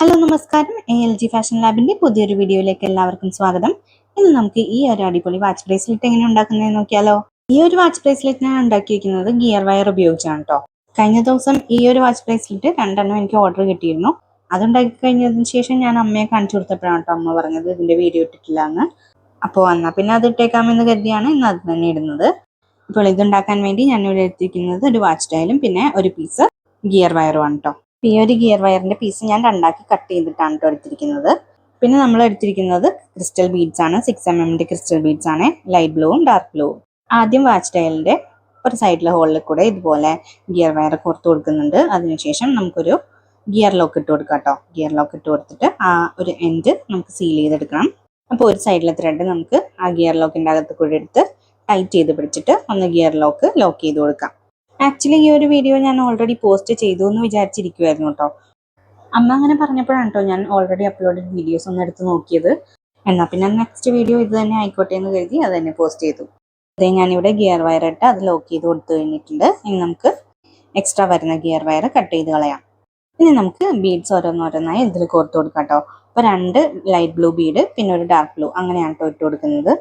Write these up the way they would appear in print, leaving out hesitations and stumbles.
Hello നമസ്കാരം. ALG fashion ലാബിന്റെ പുതിയൊരു വീഡിയോയിലേക്ക് എല്ലാവർക്കും സ്വാഗതം. ഇന്ന് നമുക്ക് ഈ ഒരു അടിപൊളി വാച്ച് ബ്രേസ്ലെറ്റ് എങ്ങനെ ഉണ്ടാക്കുന്നതെന്ന് നോക്കിയാലോ. ഈ ഒരു വാച്ച് ബ്രേസ്ലെറ്റ് ഞാൻ ഉണ്ടാക്കിയിരിക്കുന്നത് ഗിയർ വയർ ഉപയോഗിച്ചാണ് കേട്ടോ. കഴിഞ്ഞ ദിവസം ഈ ഒരു വാച്ച് ബ്രേസ്ലെറ്റ് 2 എനിക്ക് ഓർഡർ കിട്ടിയിരുന്നു. അതുണ്ടാക്കി കഴിഞ്ഞതിന് ശേഷം ഞാൻ അമ്മയെ കാണിച്ചു കൊടുത്തപ്പോഴാണ് കേട്ടോ അമ്മ പറഞ്ഞത് ഇതിന്റെ വീഡിയോ ഇട്ടിട്ടില്ല എന്ന്. അപ്പോൾ വന്നാൽ പിന്നെ അത് ഇട്ടേക്കാമെന്ന് കരുതിയാണ് ഇന്ന് അത് തന്നെ ഇടുന്നത്. അപ്പോൾ ഇതുണ്ടാക്കാൻ വേണ്ടി ഞാൻ ഇവിടെ എടുത്തിരിക്കുന്നത് ഒരു വാച്ച് ഡയലും പിന്നെ ഒരു പീസ് ഗിയർ വയറുമാണ് കേട്ടോ. ഈ ഒരു ഗിയർ വയറിന്റെ പീസ് ഞാൻ രണ്ടാക്കി കട്ട് ചെയ്തിട്ടാണ് കേട്ടോ എടുത്തിരിക്കുന്നത്. പിന്നെ നമ്മൾ എടുത്തിരിക്കുന്നത് ക്രിസ്റ്റൽ ബീഡ്സ് ആണ്. 6mm ക്രിസ്റ്റൽ ബീഡ്സ് ആണ്, ലൈറ്റ് ബ്ലൂവും ഡാർക്ക് ബ്ലൂവും. ആദ്യം വാച്ച് ഡയലിന്റെ ഒരു സൈഡിലെ ഹോളിൽ കൂടെ ഇതുപോലെ ഗിയർ വയർ കോർത്ത് കൊടുക്കുന്നുണ്ട്. അതിനുശേഷം നമുക്കൊരു ഗിയർ ലോക്ക് ഇട്ട് കൊടുക്കാം കേട്ടോ. ഗിയർ ലോക്ക് ഇട്ട് കൊടുത്തിട്ട് ആ ഒരു എൻഡ് നമുക്ക് സീൽ ചെയ്തെടുക്കണം. അപ്പോൾ ഒരു സൈഡിലെ ത്രെഡ് നമുക്ക് ആ ഗിയർ ലോക്കിന്റെ അകത്ത് കൂടെ എടുത്ത് ടൈറ്റ് ചെയ്ത് പിടിച്ചിട്ട് ഒന്ന് ഗിയർ ലോക്ക് ചെയ്ത് കൊടുക്കാം. ആക്ച്വലി ഈ ഒരു വീഡിയോ ഞാൻ ഓൾറെഡി പോസ്റ്റ് ചെയ്തു എന്ന് വിചാരിച്ചിരിക്കുമായിരുന്നു കേട്ടോ. അമ്മ അങ്ങനെ പറഞ്ഞപ്പോഴാണ് കേട്ടോ ഞാൻ ഓൾറെഡി അപ്ലോഡഡ് വീഡിയോസ് ഒന്ന് എടുത്ത് നോക്കിയത്. എന്നാൽ പിന്നെ നെക്സ്റ്റ് വീഡിയോ ഇത് തന്നെ ആയിക്കോട്ടെ എന്ന് കരുതി അത് തന്നെ പോസ്റ്റ് ചെയ്തു. അതേ ഞാനിവിടെ ഗിയർ വയർ ഇട്ട് അത് ലോക്ക് ചെയ്ത് കൊടുത്തു കഴിഞ്ഞിട്ടുണ്ട്. ഇനി നമുക്ക് എക്സ്ട്രാ വരുന്ന ഗിയർ വയർ കട്ട് ചെയ്ത് കളയാം. ഇനി നമുക്ക് ബീഡ്സ് ഓരോന്നോരോന്നായി ഇതിൽ കോർത്ത് കൊടുക്കാം കേട്ടോ. അപ്പോൾ 2 ലൈറ്റ് ബ്ലൂ ബീഡ് പിന്നെ ഒരു ഡാർക്ക് ബ്ലൂ അങ്ങനെയാണ് കേട്ടോ ഇട്ട് കൊടുക്കുന്നത്.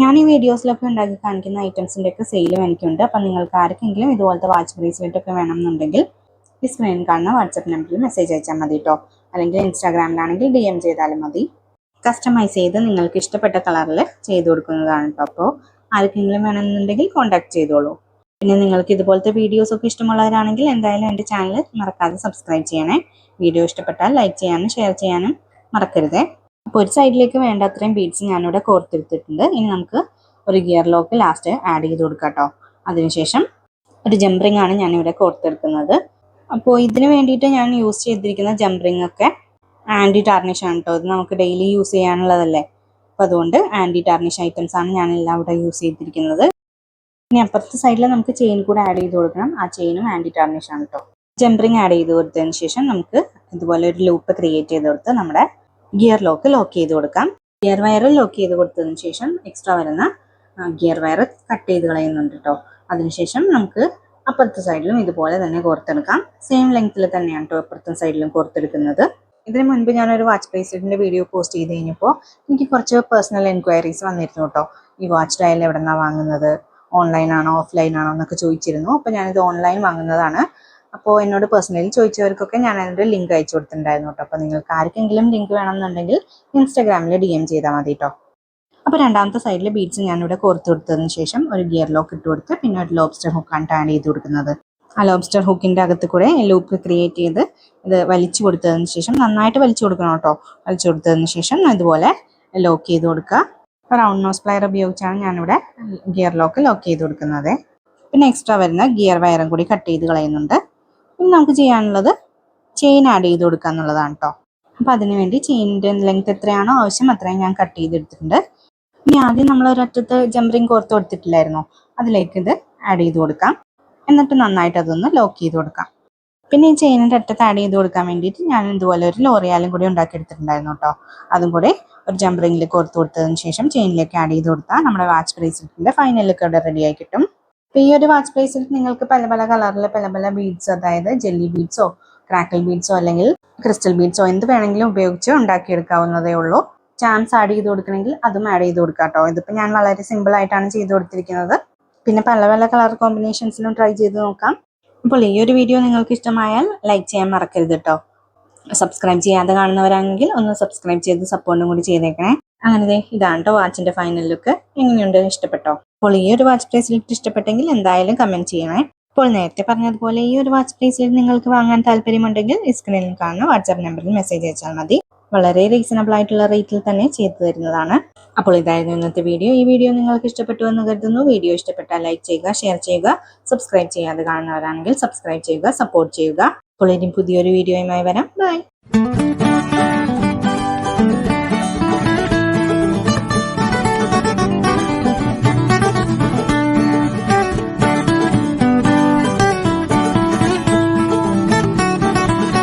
ഞാൻ ഈ വീഡിയോസിലൊക്കെ ഉണ്ടാക്കി കാണിക്കുന്ന ഐറ്റംസിൻ്റെ ഒക്കെ സെയിലും എനിക്കുണ്ട്. അപ്പം നിങ്ങൾക്ക് ആർക്കെങ്കിലും ഇതുപോലത്തെ വാച്ച് ബ്രേസ്ലെറ്റ് ഒക്കെ വേണമെന്നുണ്ടെങ്കിൽ ഈ സ്ക്രീനിൽ കാണുന്ന വാട്സപ്പ് നമ്പറിൽ മെസ്സേജ് അയച്ചാൽ മതി കേട്ടോ. അല്ലെങ്കിൽ ഇൻസ്റ്റാഗ്രാമിലാണെങ്കിൽ DM ചെയ്താലും മതി. കസ്റ്റമൈസ് ചെയ്ത് നിങ്ങൾക്ക് ഇഷ്ടപ്പെട്ട കളറിൽ ചെയ്ത് കൊടുക്കുന്നതാണ് കേട്ടോ. അപ്പോൾ ആർക്കെങ്കിലും വേണമെന്നുണ്ടെങ്കിൽ കോൺടാക്ട് ചെയ്തോളൂ. പിന്നെ നിങ്ങൾക്ക് ഇതുപോലത്തെ വീഡിയോസൊക്കെ ഇഷ്ടമുള്ളവരാണെങ്കിൽ എന്തായാലും എൻ്റെ ചാനൽ മറക്കാതെ സബ്സ്ക്രൈബ് ചെയ്യണേ. വീഡിയോ ഇഷ്ടപ്പെട്ടാൽ ലൈക്ക് ചെയ്യാനും ഷെയർ ചെയ്യാനും മറക്കരുതേ. അപ്പോൾ ഒരു സൈഡിലേക്ക് വേണ്ട അത്രയും ബീഡ്സ് ഞാനിവിടെ കോർത്തെടുത്തിട്ടുണ്ട്. ഇനി നമുക്ക് ഒരു ഗിയർ ലോക്ക് ലാസ്റ്റ് ആഡ് ചെയ്ത് കൊടുക്കാം കേട്ടോ. അതിനുശേഷം ഒരു ജംപ് റിംഗ് ആണ് ഞാനിവിടെ കോർത്തെടുക്കുന്നത്. അപ്പോൾ ഇതിന് വേണ്ടിയിട്ട് ഞാൻ യൂസ് ചെയ്തിരിക്കുന്ന ജംപ് റിംഗ് ഒക്കെ ആൻറ്റി ടാർണിഷ് ആണ് കേട്ടോ. ഇത് നമുക്ക് ഡെയിലി യൂസ് ചെയ്യാനുള്ളതല്ലേ. അപ്പോൾ അതുകൊണ്ട് ആൻറ്റി ടാർണിഷ് ഐറ്റംസ് ആണ് ഞാനെല്ലാം ഇവിടെ യൂസ് ചെയ്തിരിക്കുന്നത്. ഇനി അപ്പുറത്തെ സൈഡിൽ നമുക്ക് ചെയിൻ കൂടെ ആഡ് ചെയ്ത് കൊടുക്കണം. ആ ചെയിനും ആൻറ്റി ടാർണിഷ് ആണ് കേട്ടോ. ജംപ് റിംഗ് ആഡ് ചെയ്ത് കൊടുത്തതിന് ശേഷം നമുക്ക് ഇതുപോലെ ഒരു ലൂപ്പ് ക്രിയേറ്റ് ചെയ്ത് കൊടുത്ത് നമ്മുടെ ഗിയർ ലോക്ക് ചെയ്ത് കൊടുക്കാം. ഗിയർ വയർ ലോക്ക് ചെയ്ത് കൊടുത്തതിന് ശേഷം എക്സ്ട്രാ വരുന്ന ഗിയർ വയർ കട്ട് ചെയ്ത് കളയുന്നുണ്ട് കേട്ടോ. അതിനുശേഷം നമുക്ക് അപ്പുറത്തെ സൈഡിലും ഇതുപോലെ തന്നെ കോർത്തെടുക്കാം. സെയിം ലെങ്ത്തിൽ തന്നെയാണ് കേട്ടോ അപ്പുറത്തെ സൈഡിലും കോർത്തെടുക്കുന്നത്. ഇതിന് മുൻപ് ഞാനൊരു വാച്ച് ബ്രേസ്ലെറ്റിന്റെ വീഡിയോ പോസ്റ്റ് ചെയ്ത് കഴിഞ്ഞപ്പോൾ എനിക്ക് കുറച്ച് പേഴ്സണൽ എൻക്വയറീസ് വന്നിരുന്നു കേട്ടോ. ഈ വാച്ച് ഡയൽ എവിടെ നിന്നാണ് വാങ്ങുന്നത്, ഓൺലൈൻ ആണോ ഓഫ്ലൈൻ ആണോ എന്നൊക്കെ ചോദിച്ചിരുന്നു. അപ്പോൾ ഞാനിത് ഓൺലൈൻ വാങ്ങുന്നതാണ്. അപ്പോൾ എന്നോട് പേഴ്സണലി ചോദിച്ചവർക്കൊക്കെ ഞാൻ അതിൻ്റെ ലിങ്ക് അയച്ചു കൊടുത്തിട്ടുണ്ടായിരുന്നു കേട്ടോ. അപ്പോൾ നിങ്ങൾക്ക് ആർക്കെങ്കിലും ലിങ്ക് വേണമെന്നുണ്ടെങ്കിൽ ഇൻസ്റ്റാഗ്രാമിൽ DM ചെയ്താൽ മതി കേട്ടോ. അപ്പോൾ രണ്ടാമത്തെ സൈഡിൽ ബീഡ്സ് ഞാനിവിടെ കോർത്ത് കൊടുത്തതിന് ശേഷം ഒരു ഗിയർ ലോക്ക് ഇട്ട് കൊടുത്ത് പിന്നെ ഒരു ലോബ്സ്റ്റർ ഹുക്കാണ് ആഡ് ചെയ്ത് കൊടുക്കുന്നത്. ആ ലോബ്സ്റ്റർ ഹുക്കിൻ്റെ അകത്ത് കൂടെ ലൂപ്പ് ക്രിയേറ്റ് ചെയ്ത് ഇത് വലിച്ചു കൊടുത്തതിന് ശേഷം നന്നായിട്ട് വലിച്ചു കൊടുക്കണം കേട്ടോ. വലിച്ചു കൊടുത്തതിന് ശേഷം ഇതുപോലെ ലോക്ക് ചെയ്ത് കൊടുക്കുക. റൗണ്ട് നോസ് പ്ലയർ ഉപയോഗിച്ചാണ് ഞാനിവിടെ ഗിയർ ലോക്ക് ചെയ്ത് കൊടുക്കുന്നത്. പിന്നെ എക്സ്ട്രാ വരുന്ന ഗിയർ വയറും കൂടി കട്ട് ചെയ്ത് കളയുന്നുണ്ട്. ഇനി നമുക്ക് ചെയ്യാനുള്ളത് ചെയിൻ ആഡ് ചെയ്ത് കൊടുക്കുക എന്നുള്ളതാണ് കേട്ടോ. അപ്പോൾ അതിനുവേണ്ടി ചെയിനിൻ്റെ ലെങ്ത് എത്രയാണോ ആവശ്യം അത്രയും ഞാൻ കട്ട് ചെയ്തെടുത്തിട്ടുണ്ട്. ഇനി ആദ്യം നമ്മൾ ഒരറ്റത്ത് ജംപ് റിംഗ് കോർത്ത് കൊടുത്തിട്ടില്ലായിരുന്നോ, അതിലേക്ക് ഇത് ആഡ് ചെയ്ത് കൊടുക്കാം. എന്നിട്ട് നന്നായിട്ട് അതൊന്ന് ലോക്ക് ചെയ്ത് കൊടുക്കാം. പിന്നെ ഈ ചെയിനിൻ്റെ അറ്റത്ത് ആഡ് ചെയ്ത് കൊടുക്കാൻ വേണ്ടിയിട്ട് ഞാൻ ഇതുപോലെ ഒരു ലോറിയാലും കൂടി ഉണ്ടാക്കിയെടുത്തിട്ടുണ്ടായിരുന്നു കേട്ടോ. അതും കൂടെ ഒരു ജംപ് റിംഗിൽ കോർത്ത് കൊടുത്തതിന് ശേഷം ചെയിനിലേക്ക് ആഡ് ചെയ്ത് കൊടുത്താൽ നമ്മുടെ വാച്ച് ബ്രേസ്ലെറ്റിൻ്റെ ഫൈനൽ ലുക്ക് ഇവിടെ റെഡി ആയി കിട്ടും. അപ്പോൾ ഈ ഒരു വാച്ച് ബ്രേസ്ലെറ്റ് നിങ്ങൾക്ക് പല പല കളറിൽ പല പല ബീഡ്സ്, അതായത് ജെല്ലി ബീഡ്സോ ക്രാക്കിൾ ബീഡ്സോ അല്ലെങ്കിൽ ക്രിസ്റ്റൽ ബീഡ്സോ എന്ത് വേണമെങ്കിലും ഉപയോഗിച്ച് ഉണ്ടാക്കിയെടുക്കാവുന്നതേ ഉള്ളൂ. ചാംസ് ആഡ് ചെയ്ത് കൊടുക്കണമെങ്കിൽ അതും ആഡ് ചെയ്ത് കൊടുക്കാം കേട്ടോ. ഇതിപ്പോൾ ഞാൻ വളരെ സിമ്പിൾ ആയിട്ടാണ് ചെയ്ത് കൊടുത്തിരിക്കുന്നത്. പിന്നെ പല പല കളർ കോമ്പിനേഷൻസിലും ട്രൈ ചെയ്ത് നോക്കാം. അപ്പോൾ ഈ ഒരു വീഡിയോ നിങ്ങൾക്ക് ഇഷ്ടമായാൽ ലൈക്ക് ചെയ്യാൻ മറക്കരുത് കേട്ടോ. സബ്സ്ക്രൈബ് ചെയ്യാതെ കാണുന്നവരാണെങ്കിൽ ഒന്ന് സബ്സ്ക്രൈബ് ചെയ്ത് സപ്പോർട്ടും കൂടി ചെയ്തേക്കണേ. അങ്ങനെ ഇതാണ് കേട്ടോ വാച്ചിന്റെ ഫൈനൽ ലുക്ക്. എങ്ങനെയുണ്ട്, ഇഷ്ടപ്പെട്ടോ? അപ്പോൾ ഈ ഒരു വാച്ച് ബ്രേസ്ലെറ്റ് ഇഷ്ടപ്പെട്ടെങ്കിൽ എന്തായാലും കമന്റ് ചെയ്യണേ. അപ്പോൾ നേരത്തെ പറഞ്ഞതുപോലെ ഈ ഒരു വാച്ച് ബ്രേസ്ലെറ്റ് നിങ്ങൾക്ക് വാങ്ങാൻ താല്പര്യമുണ്ടെങ്കിൽ ഈ സ്ക്രീനിൽ കാണുന്ന വാട്സാപ്പ് നമ്പറിൽ മെസ്സേജ് അയച്ചാൽ മതി. വളരെ റീസണബിൾ ആയിട്ടുള്ള റേറ്റിൽ തന്നെ ചെയ്തു തരുന്നതാണ്. അപ്പോൾ ഇതായിരുന്നു ഇന്നത്തെ വീഡിയോ. ഈ വീഡിയോ നിങ്ങൾക്ക് ഇഷ്ടപ്പെട്ടു എന്ന് കരുതുന്നു. വീഡിയോ ഇഷ്ടപ്പെട്ടാൽ ലൈക്ക് ചെയ്യുക, ഷെയർ ചെയ്യുക, സബ്സ്ക്രൈബ് ചെയ്യാതെ കാണുന്നവരാണെങ്കിൽ സബ്സ്ക്രൈബ് ചെയ്യുക, സപ്പോർട്ട് ചെയ്യുക. അപ്പോൾ ഇനി പുതിയൊരു വീഡിയോയുമായി വരാം. ബൈ.